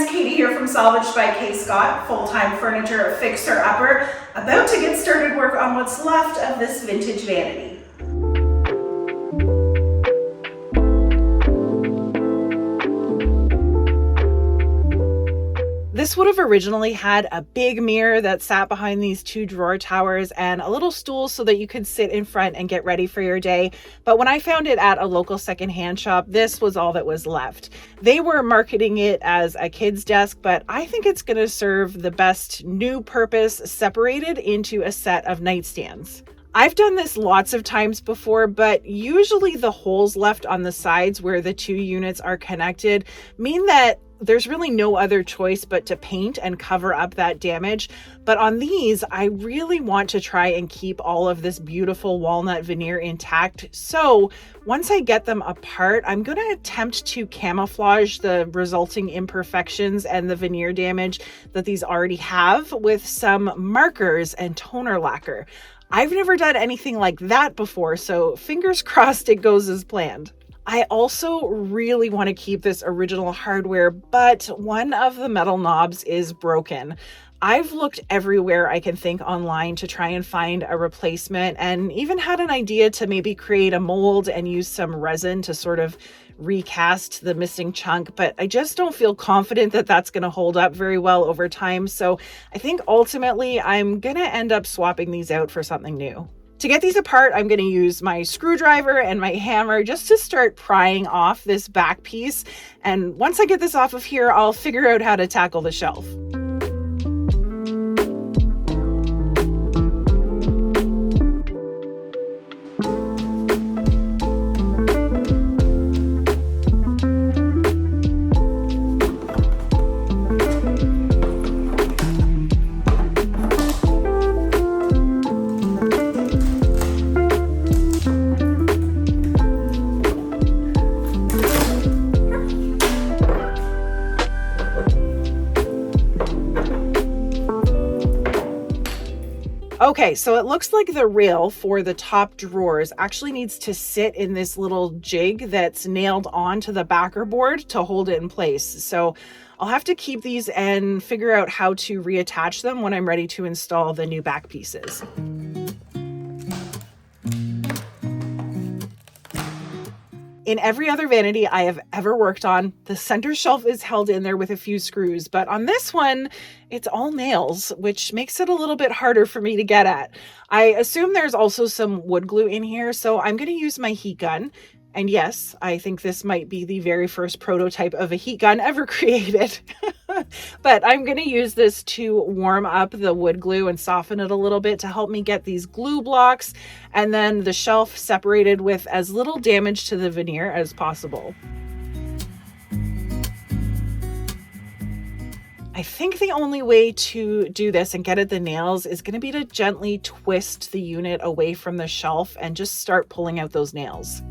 friends, Katie here from Salvaged by K. Scott, full-time furniture fixer-upper, about to get started work on what's left of this vintage vanity. This would have originally had a big mirror that sat behind these two drawer towers and a little stool so that you could sit in front and get ready for your day. But when I found it at a local secondhand shop, this was all that was left. They were marketing it as a kid's desk, but I think it's going to serve the best new purpose separated into a set of nightstands. I've done this lots of times before, but usually the holes left on the sides where the two units are connected mean that there's really no other choice but to paint and cover up that damage. But on these, I really want to try and keep all of this beautiful walnut veneer intact. So once I get them apart, I'm going to attempt to camouflage the resulting imperfections and the veneer damage that these already have with some markers and toner lacquer. I've never done anything like that before, so fingers crossed it goes as planned. I also really want to keep this original hardware, but one of the metal knobs is broken. I've looked everywhere I can think online to try and find a replacement, and even had an idea to maybe create a mold and use some resin to sort of recast the missing chunk, but I just don't feel confident that that's going to hold up very well over time. So I think ultimately I'm going to end up swapping these out for something new. To get these apart, I'm going to use my screwdriver and my hammer just to start prying off this back piece. And once I get this off of here, I'll figure out how to tackle the shelf. Okay, so it looks like the rail for the top drawers actually needs to sit in this little jig that's nailed onto the backer board to hold it in place. So I'll have to keep these and figure out how to reattach them when I'm ready to install the new back pieces. In every other vanity I have ever worked on, the center shelf is held in there with a few screws, but on this one, it's all nails, which makes it a little bit harder for me to get at. I assume there's also some wood glue in here, so I'm going to use my heat gun. And yes, I think this might be the very first prototype of a heat gun ever created. But I'm going to use this to warm up the wood glue and soften it a little bit to help me get these glue blocks and then the shelf separated with as little damage to the veneer as possible. I think the only way to do this and get at the nails is going to be to gently twist the unit away from the shelf and just start pulling out those nails.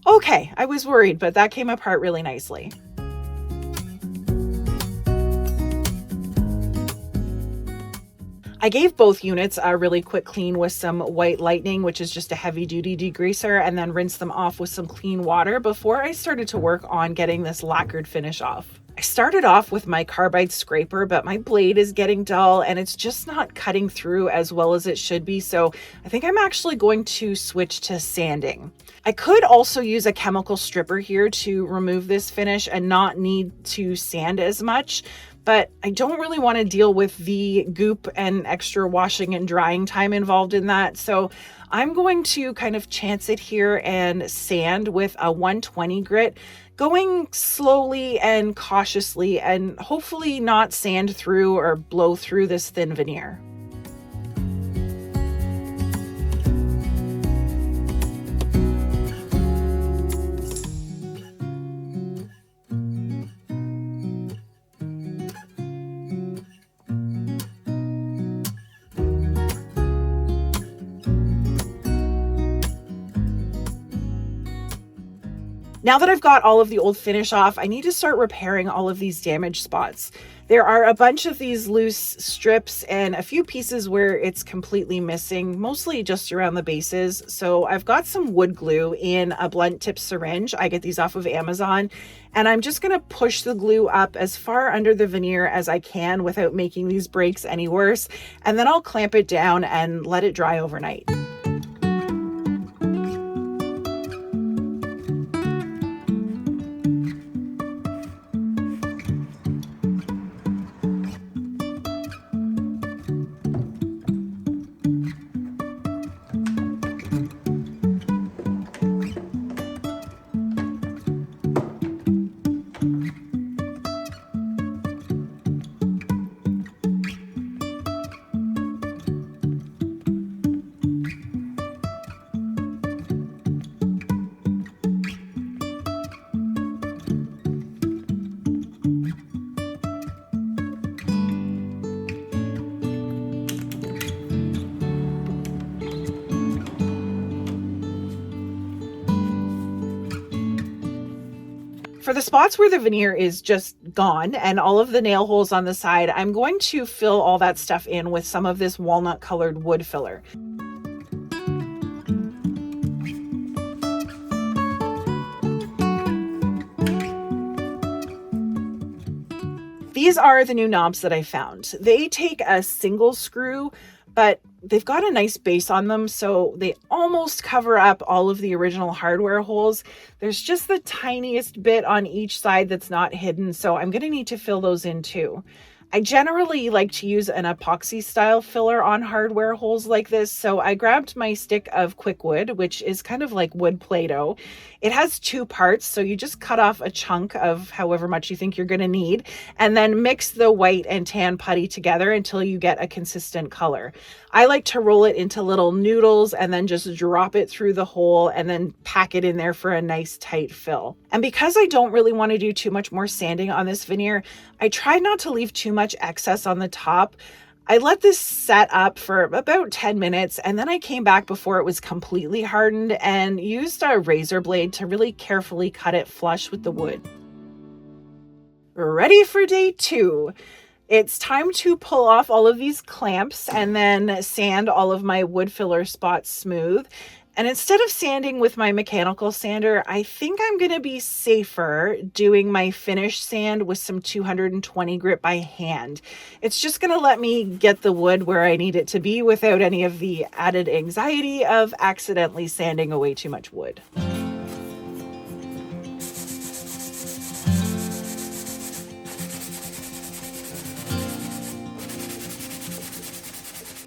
Okay, I was worried, but that came apart really nicely. I gave both units a really quick clean with some white lightning, which is just a heavy duty degreaser, and then rinsed them off with some clean water before I started to work on getting this lacquered finish off. I started off with my carbide scraper, but my blade is getting dull and it's just not cutting through as well as it should be. So I think I'm actually going to switch to sanding. I could also use a chemical stripper here to remove this finish and not need to sand as much, but I don't really want to deal with the goop and extra washing and drying time involved in that. So I'm going to kind of chance it here and sand with a 120 grit, going slowly and cautiously and hopefully not sand through or blow through this thin veneer. Now that I've got all of the old finish off, I need to start repairing all of these damaged spots. There are a bunch of these loose strips and a few pieces where it's completely missing, mostly just around the bases. So I've got some wood glue in a blunt tip syringe. I get these off of Amazon, and I'm just going to push the glue up as far under the veneer as I can without making these breaks any worse. And then I'll clamp it down and let it dry overnight. For the spots where the veneer is just gone and all of the nail holes on the side, I'm going to fill all that stuff in with some of this walnut colored wood filler. These are the new knobs that I found. They take a single screw, but they've got a nice base on them, so they almost cover up all of the original hardware holes. There's just the tiniest bit on each side that's not hidden, so I'm going to need to fill those in too. I generally like to use an epoxy style filler on hardware holes like this, so I grabbed my stick of quick wood, which is kind of like wood Play-Doh. It has two parts, so you just cut off a chunk of however much you think you're going to need, and then mix the white and tan putty together until you get a consistent color. I like to roll it into little noodles and then just drop it through the hole and then pack it in there for a nice tight fill. And because I don't really want to do too much more sanding on this veneer, I tried not to leave too much excess on the top. I let this set up for about 10 minutes, and then I came back before it was completely hardened and used a razor blade to really carefully cut it flush with the wood. Ready for day 2. It's time to pull off all of these clamps and then sand all of my wood filler spots smooth. And instead of sanding with my mechanical sander, I think I'm going to be safer doing my finish sand with some 220 grit by hand. It's just going to let me get the wood where I need it to be without any of the added anxiety of accidentally sanding away too much wood.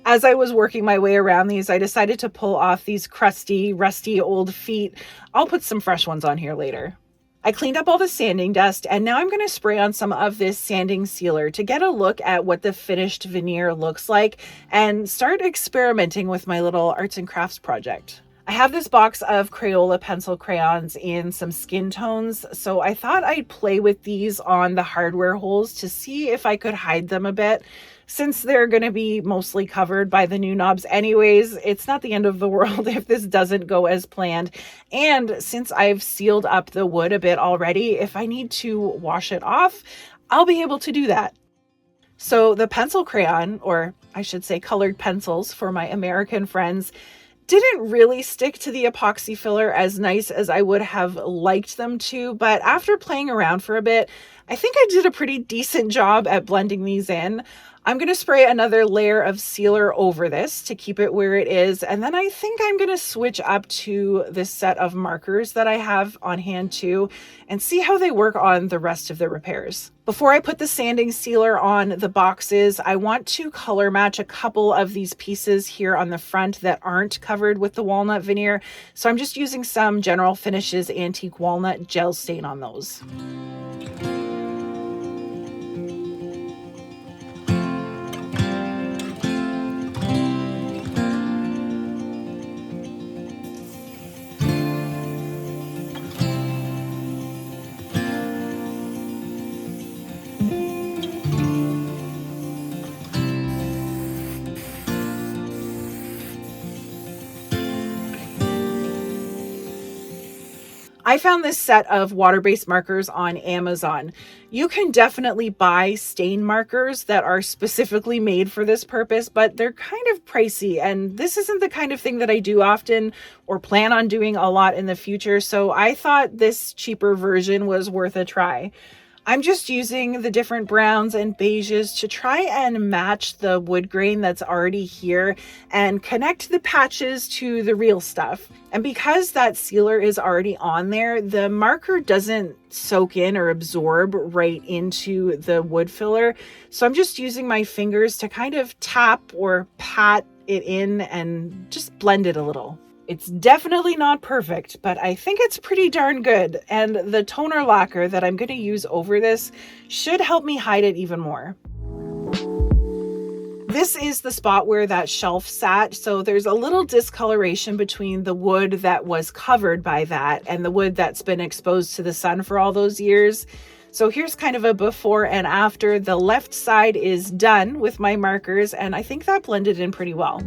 As I was working my way around these, I decided to pull off these crusty, rusty old feet. I'll put some fresh ones on here later. I cleaned up all the sanding dust, and now I'm going to spray on some of this sanding sealer to get a look at what the finished veneer looks like and start experimenting with my little arts and crafts project. I have this box of Crayola pencil crayons in some skin tones, so I thought I'd play with these on the hardware holes to see if I could hide them a bit. Since they're going to be mostly covered by the new knobs anyways, it's not the end of the world if this doesn't go as planned. And since I've sealed up the wood a bit already, if I need to wash it off, I'll be able to do that. So the pencil crayon, or I should say colored pencils for my American friends, didn't really stick to the epoxy filler as nice as I would have liked them to, but after playing around for a bit, I think I did a pretty decent job at blending these in. I'm going to spray another layer of sealer over this to keep it where it is, and then I think I'm going to switch up to this set of markers that I have on hand too and see how they work on the rest of the repairs. Before I put the sanding sealer on the boxes, I want to color match a couple of these pieces here on the front that aren't covered with the walnut veneer, so I'm just using some General Finishes Antique Walnut gel stain on those. I found this set of water-based markers on Amazon. You can definitely buy stain markers that are specifically made for this purpose, but they're kind of pricey, and this isn't the kind of thing that I do often or plan on doing a lot in the future, so I thought this cheaper version was worth a try. I'm just using the different browns and beiges to try and match the wood grain that's already here and connect the patches to the real stuff. And because that sealer is already on there, the marker doesn't soak in or absorb right into the wood filler. So I'm just using my fingers to kind of tap or pat it in and just blend it a little. It's definitely not perfect, but I think it's pretty darn good. And the toner lacquer that I'm going to use over this should help me hide it even more. This is the spot where that shelf sat, so there's a little discoloration between the wood that was covered by that and the wood that's been exposed to the sun for all those years. So here's kind of a before and after. The left side is done with my markers, and I think that blended in pretty well.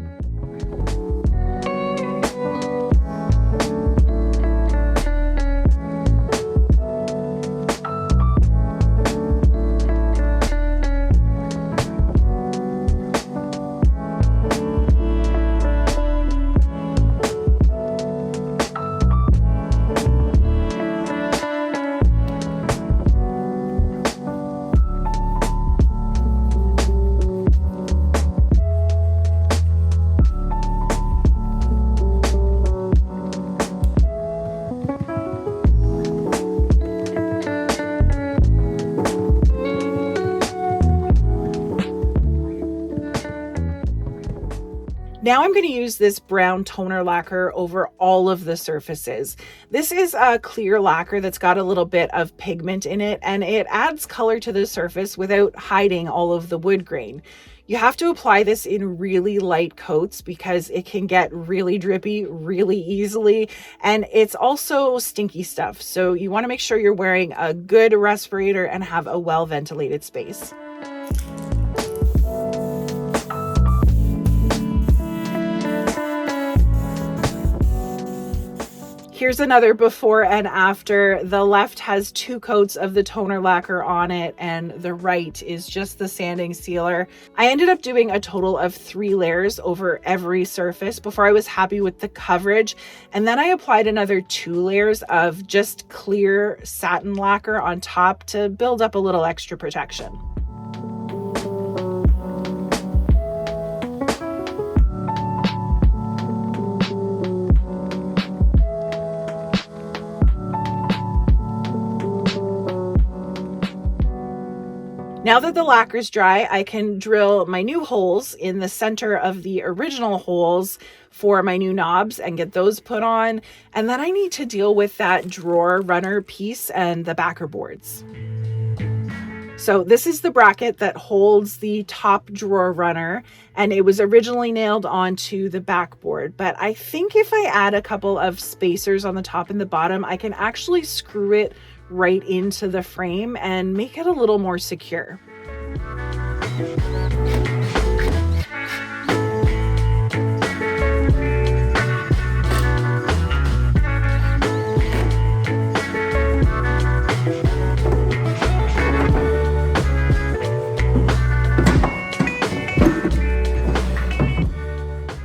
Now I'm going to use this brown toner lacquer over all of the surfaces. This is a clear lacquer that's got a little bit of pigment in it, and it adds color to the surface without hiding all of the wood grain. You have to apply this in really light coats because it can get really drippy really easily, and it's also stinky stuff. So you want to make sure you're wearing a good respirator and have a well ventilated space. Here's another before and after. The left has 2 coats of the toner lacquer on it, and the right is just the sanding sealer. I ended up doing a total of 3 layers over every surface before I was happy with the coverage. And then I applied another 2 layers of just clear satin lacquer on top to build up a little extra protection. Now that the lacquer's dry, I can drill my new holes in the center of the original holes for my new knobs and get those put on. And then I need to deal with that drawer runner piece and the backer boards. So this is the bracket that holds the top drawer runner, and it was originally nailed onto the backboard. But I think if I add a couple of spacers on the top and the bottom, I can actually screw it right into the frame and make it a little more secure.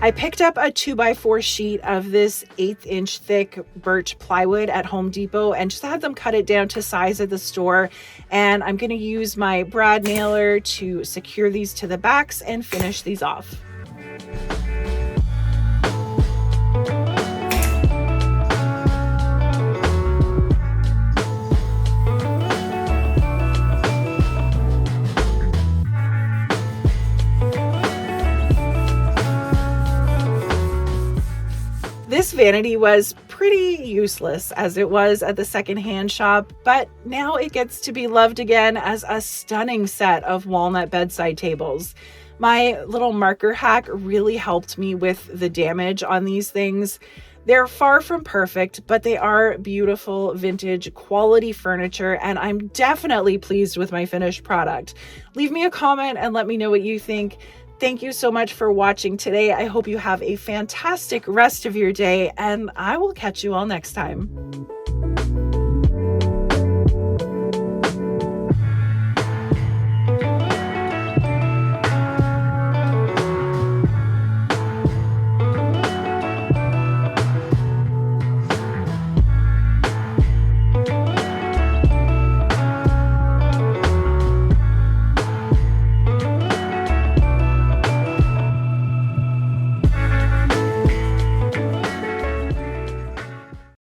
I picked up a 2x4 sheet of this 1/8 inch thick birch plywood at Home Depot and just had them cut it down to size at the store. And I'm going to use my brad nailer to secure these to the backs and finish these off. This vanity was pretty useless as it was at the secondhand shop, but now it gets to be loved again as a stunning set of walnut bedside tables. My little marker hack really helped me with the damage on these things. They're far from perfect, but they are beautiful vintage quality furniture, and I'm definitely pleased with my finished product. Leave me a comment and let me know what you think. Thank you so much for watching today. I hope you have a fantastic rest of your day, and I will catch you all next time.